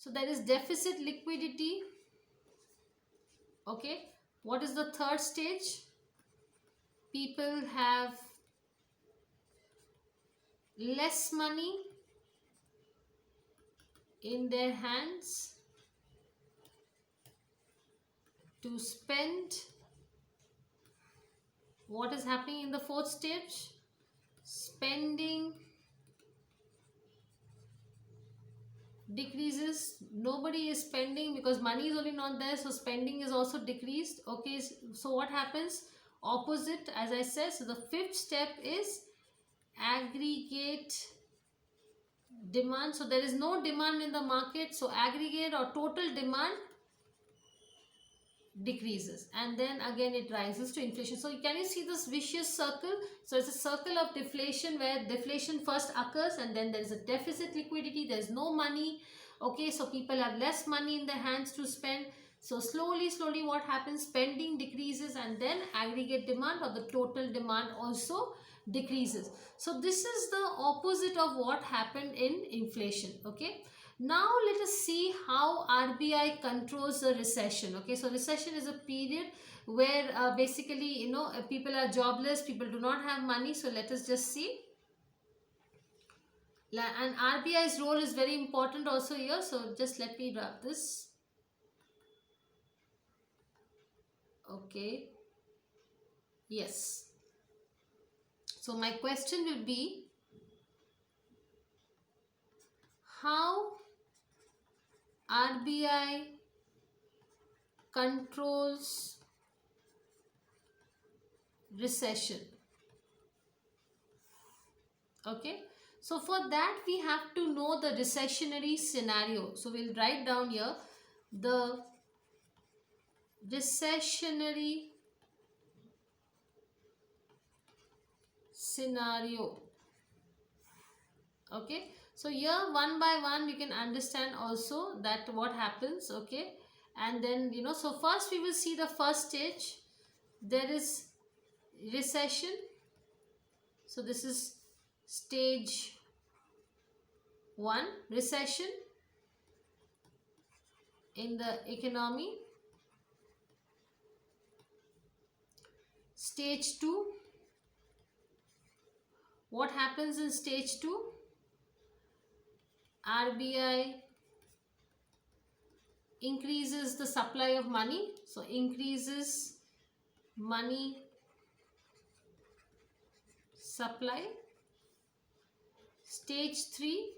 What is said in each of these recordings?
So there is deficit liquidity. Okay, what is the third stage? People have less money in their hands to spend. What is happening in the fourth stage? Spending decreases. Nobody is spending because money is only not there, so spending is also decreased. Okay, so what happens? Opposite, as I said. So the fifth step is aggregate demand. So there is no demand in the market, so aggregate or total demand decreases, and then again it rises to inflation. So can you see this vicious circle? So it's a circle of deflation where deflation first occurs, and then there is a deficit liquidity, there is no money. Okay, so people have less money in their hands to spend. So slowly what happens? Spending decreases, and then aggregate demand or the total demand also decreases. So this is the opposite of what happened in inflation. Okay, now let us see how RBI controls the recession. Okay, so recession is a period where basically people are jobless, people do not have money. So let us just see. And RBI's role is very important also here. So just let me wrap this. Okay. Yes. So my question will be, how RBI controls recession. Okay, so for that we have to know the recessionary scenario. So we'll write down here the recessionary scenario. Okay, so here one by one you can understand also that what happens. Okay, and then so first we will see the first stage. There is recession. So this is stage 1, recession in the economy. Stage 2, what happens in stage 2? RBI increases the supply of money. So increases money supply. Stage 3.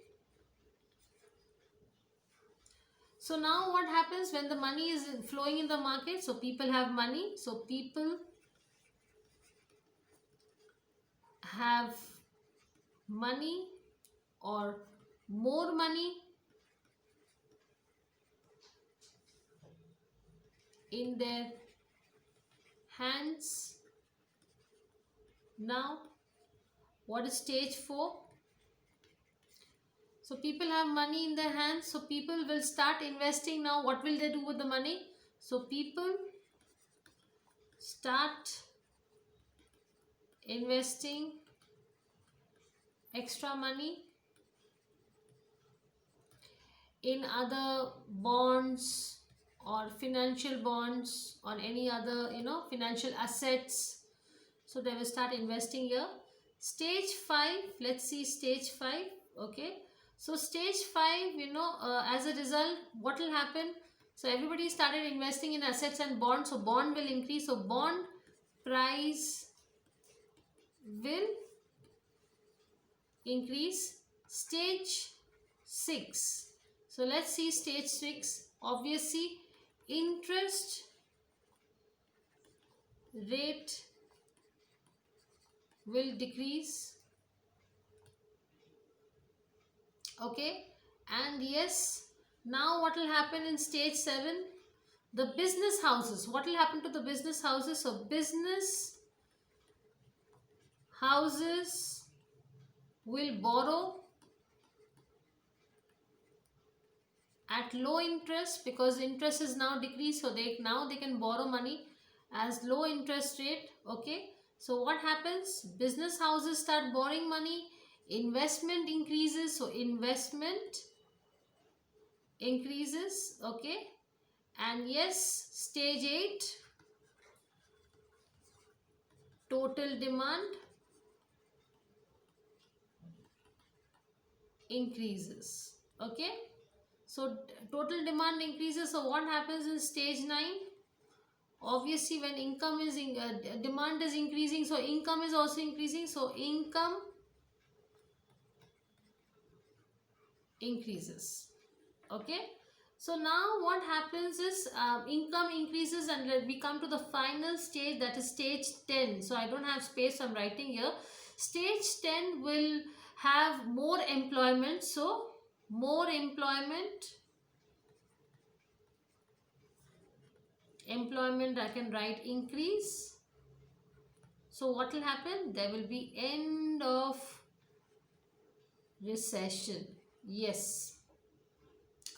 So now what happens when the money is flowing in the market? So people have money. So people have money or more money in their hands. Now what is stage 4? So people have money in their hands, so people will start investing. Now what will they do with the money? So people start investing extra money in other bonds or financial bonds or any other financial assets. So they will start investing here. Stage 5, let's see stage 5. Okay, so stage 5, as a result, what will happen? So everybody started investing in assets and bonds, so bond will increase. So bond price will increase. Stage 6. So let's see stage 6. Obviously, interest rate will decrease. Okay, and yes, now what will happen in stage 7? The business houses. What will happen to the business houses? So business houses will borrow at low interest because interest is now decreased. So they can borrow money as low interest rate. Okay, so what happens? Business houses start borrowing money, investment increases. So investment increases. Okay, and yes, stage 8, total demand increases. Okay, so total demand increases. So what happens in stage 9? Obviously when income is demand is increasing, so income is also increasing, so income increases. Okay, so now what happens is income increases, and we come to the final stage, that is stage 10. So I don't have space, so I'm writing here. Stage 10 will have more employment, so more employment I can write increase. So what will happen? There will be end of recession. Yes.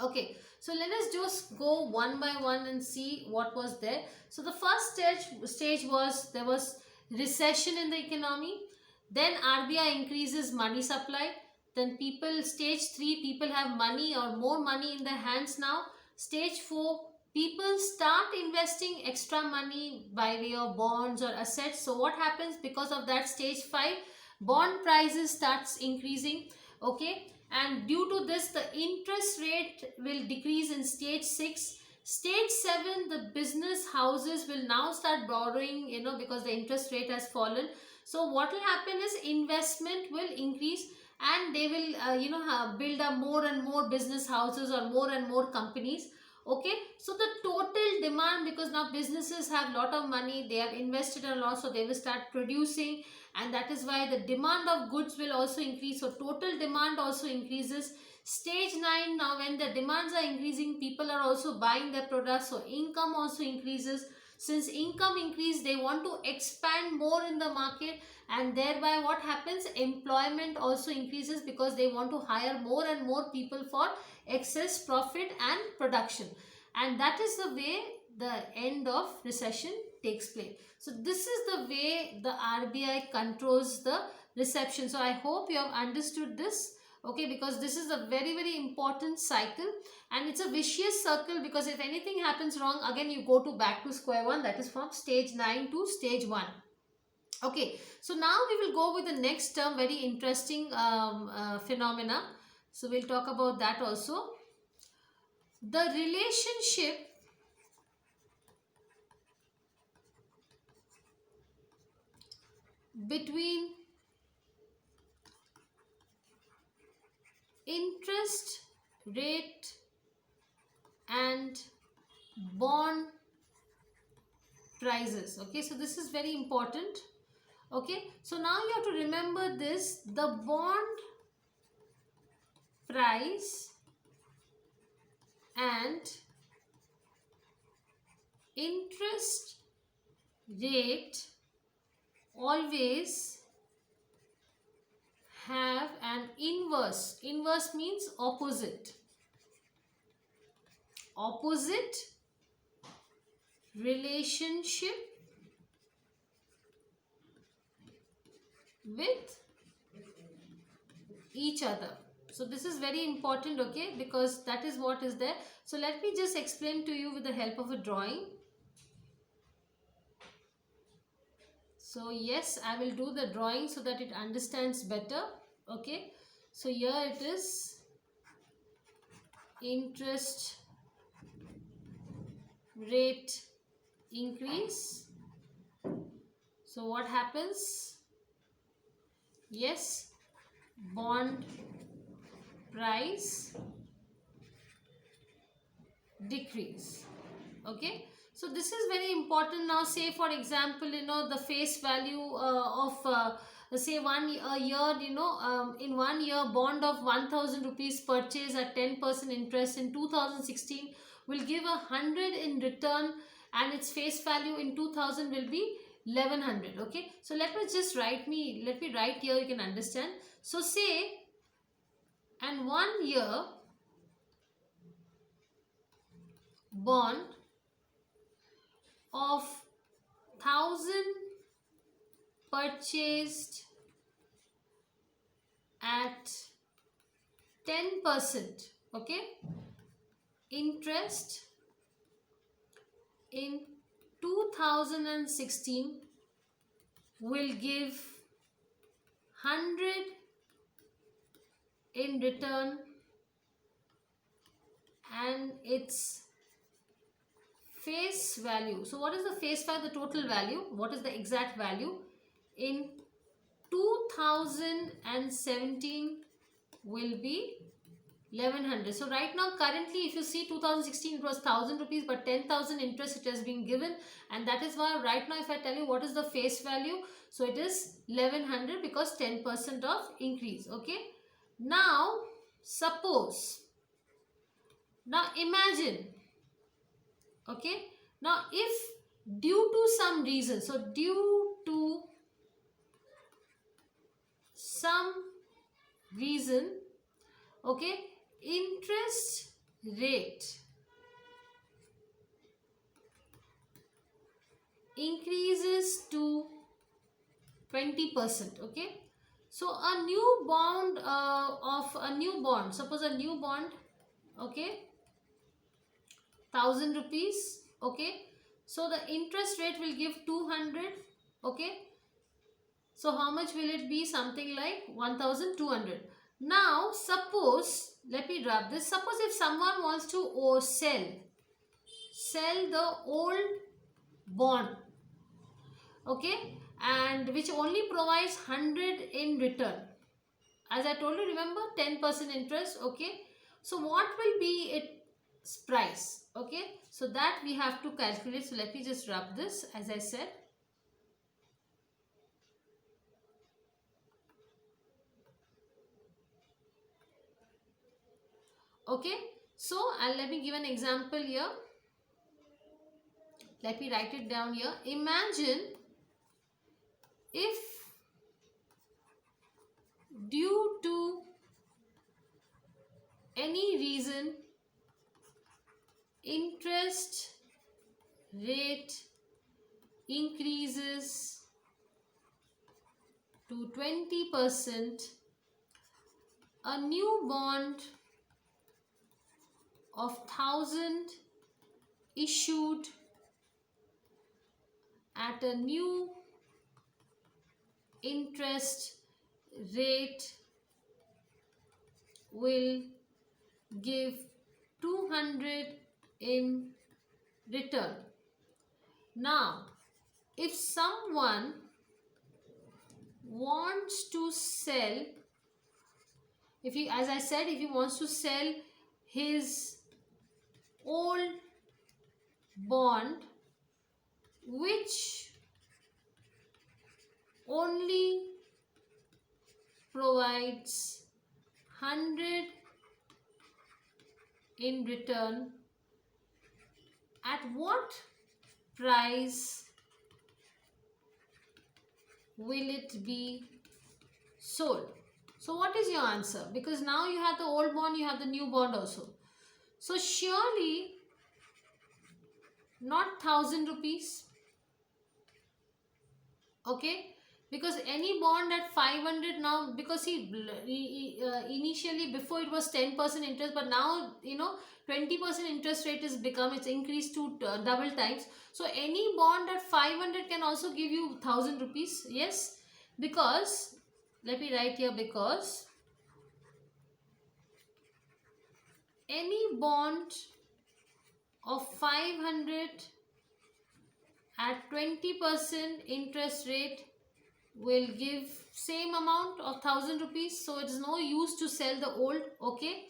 Okay, so let us just go one by one and see what was there. So the first stage was, there was recession in the economy. Then RBI increases money supply. Then stage 3, people have money or more money in their hands now. Stage 4, people start investing extra money by way of bonds or assets. So what happens because of that? Stage 5, bond prices starts increasing. Okay, and due to this the interest rate will decrease in stage 6. Stage 7, the business houses will now start borrowing, because the interest rate has fallen. So what will happen is investment will increase, and they will build up more and more business houses or more and more companies. Okay, so the total demand, because now businesses have lot of money, they have invested a lot, so they will start producing, and that is why the demand of goods will also increase. So total demand also increases. Stage 9, now when the demands are increasing, people are also buying their products, so income also increases. Since income increase, they want to expand more in the market, and thereby what happens? Employment also increases, because they want to hire more and more people for excess profit and production. And that is the way the end of recession takes place. So this is the way the RBI controls the reception. So I hope you have understood this. Okay, because this is a very, very important cycle, and it's a vicious circle, because if anything happens wrong, again you go to back to square one, that is from stage 9 to stage 1. Okay, so now we will go with the next term, very interesting phenomena. So we'll talk about that also. The relationship between interest rate and bond prices. Okay, so this is very important. Okay, so now you have to remember this: the bond price and interest rate always have an inverse. Inverse means opposite relationship with each other. So this is very important, okay, because that is what is there. So let me just explain to you with the help of a drawing. So yes, I will do the drawing so that it understands better. Okay, so here it is, interest rate increase. So what happens? Yes, bond price decrease. Okay, so this is very important. Now say for example, the face value of say a year, in 1 year, bond of 1000 rupees purchase at 10% interest in 2016 will give 100 in return, and its face value in 2000 will be 1100. Okay, so let me write here, you can understand. So say, and 1 year bond of 1000 purchased at 10%. Okay, interest in 2016 will give 100 in return, and its face value. So what is the face value, the total value? What is the exact value? In 2017 will be 1100. So right now, currently, if you see 2016, it was 1000 rupees, but 10,000 interest it has been given, and that is why right now, if I tell you what is the face value, so it is 1100 because 10% of increase. Okay. Now, suppose, now imagine, okay, now if due to some reason, so due to some reason, okay, interest rate increases to 20%, okay. So a new bond suppose a new bond, okay, 1000 rupees, okay. So the interest rate will give 200, okay. So how much will it be? Something like 1200. Now suppose, let me wrap this. Suppose if someone wants to sell the old bond, okay, and which only provides 100 in return. As I told you, remember 10% interest, okay. So what will be its price? Okay, so that we have to calculate. So let me just rub this, as I said. Okay, so let me give an example here. Let me write it down here. Imagine if due to any reason interest rate increases to 20%, a new bond of 1000 issued at a new interest rate will give 200 in return. Now, if someone wants to sell, if he, as I said, if he wants to sell his old bond, which only provides 100 in return, at what price will it be sold? So what is your answer? Because now you have the old bond, you have the new bond also. So surely not 1000 rupees, okay, because any bond at 500 now, because initially before it was 10% interest, but now 20% interest rate is become, it's increased to double times. So any bond at 500 can also give you 1000 rupees. Yes, because let me write here, because any bond of 500 at 20% interest rate will give same amount of 1000 rupees. So it is no use to sell the old, okay,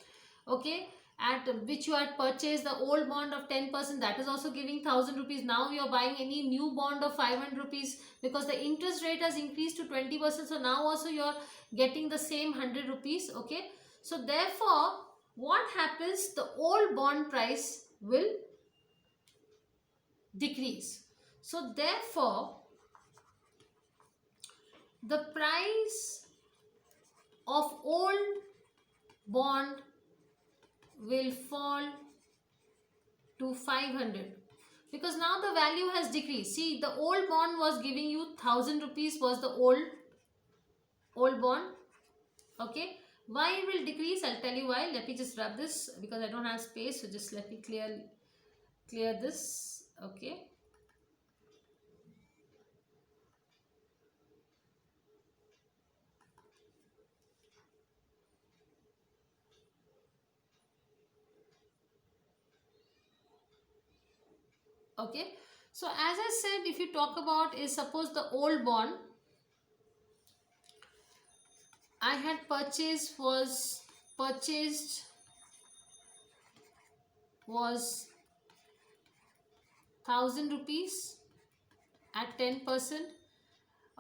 at which you had purchased the old bond of 10%, that is also giving 1000 rupees. Now you are buying any new bond of 500 rupees because the interest rate has increased to 20%. So now also you are getting the same 100 rupees, okay. So therefore, what happens? The old bond price will decrease. So therefore, the price of old bond will fall to 500 because now the value has decreased. See, the old bond was giving you 1000 rupees was the old bond, okay. Why it will decrease? I'll tell you why. Let me just rub this because I don't have space, so just let me clear this. Okay. Okay, so as I said, if you talk about is suppose the old bond I had purchased was 1,000 rupees at 10%.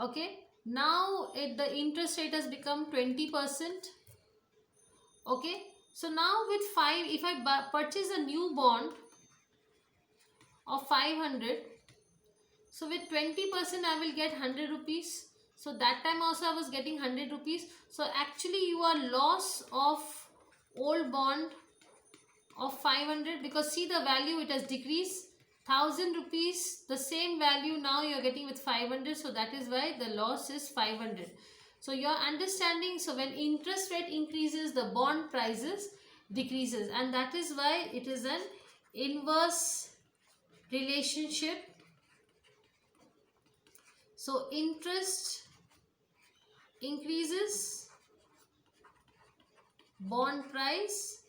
Okay, now the interest rate has become 20%. Okay, so now with 5, if I purchase a new bond of 500, so with 20% I will get 100 rupees. So that time also I was getting 100 rupees. So actually you are loss of old bond of 500, because see the value, it has decreased. 1,000 rupees, the same value now you are getting with 500. So that is why the loss is 500. So you are understanding. So when interest rate increases, the bond prices decreases, and that is why it is an inverse relationship. So interest increases, bond price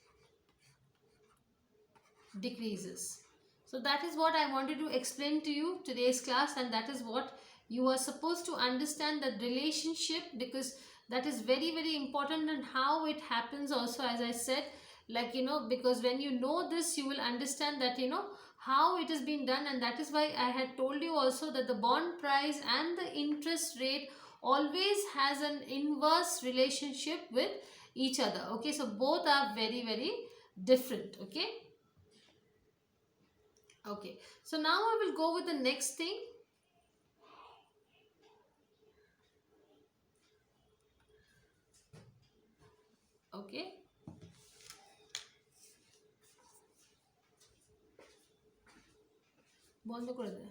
decreases. So that is what I wanted to explain to you today's class, and that is what you are supposed to understand, that relationship, because that is very very important, and how it happens also, as I said, like because when you know this, you will understand that how it has been done. And that is why I had told you also that the bond price and the interest rate always has an inverse relationship with each other. Okay, so both are very very different. Okay, so now I will go with the next thing. Okay, বন্ধ করে দে।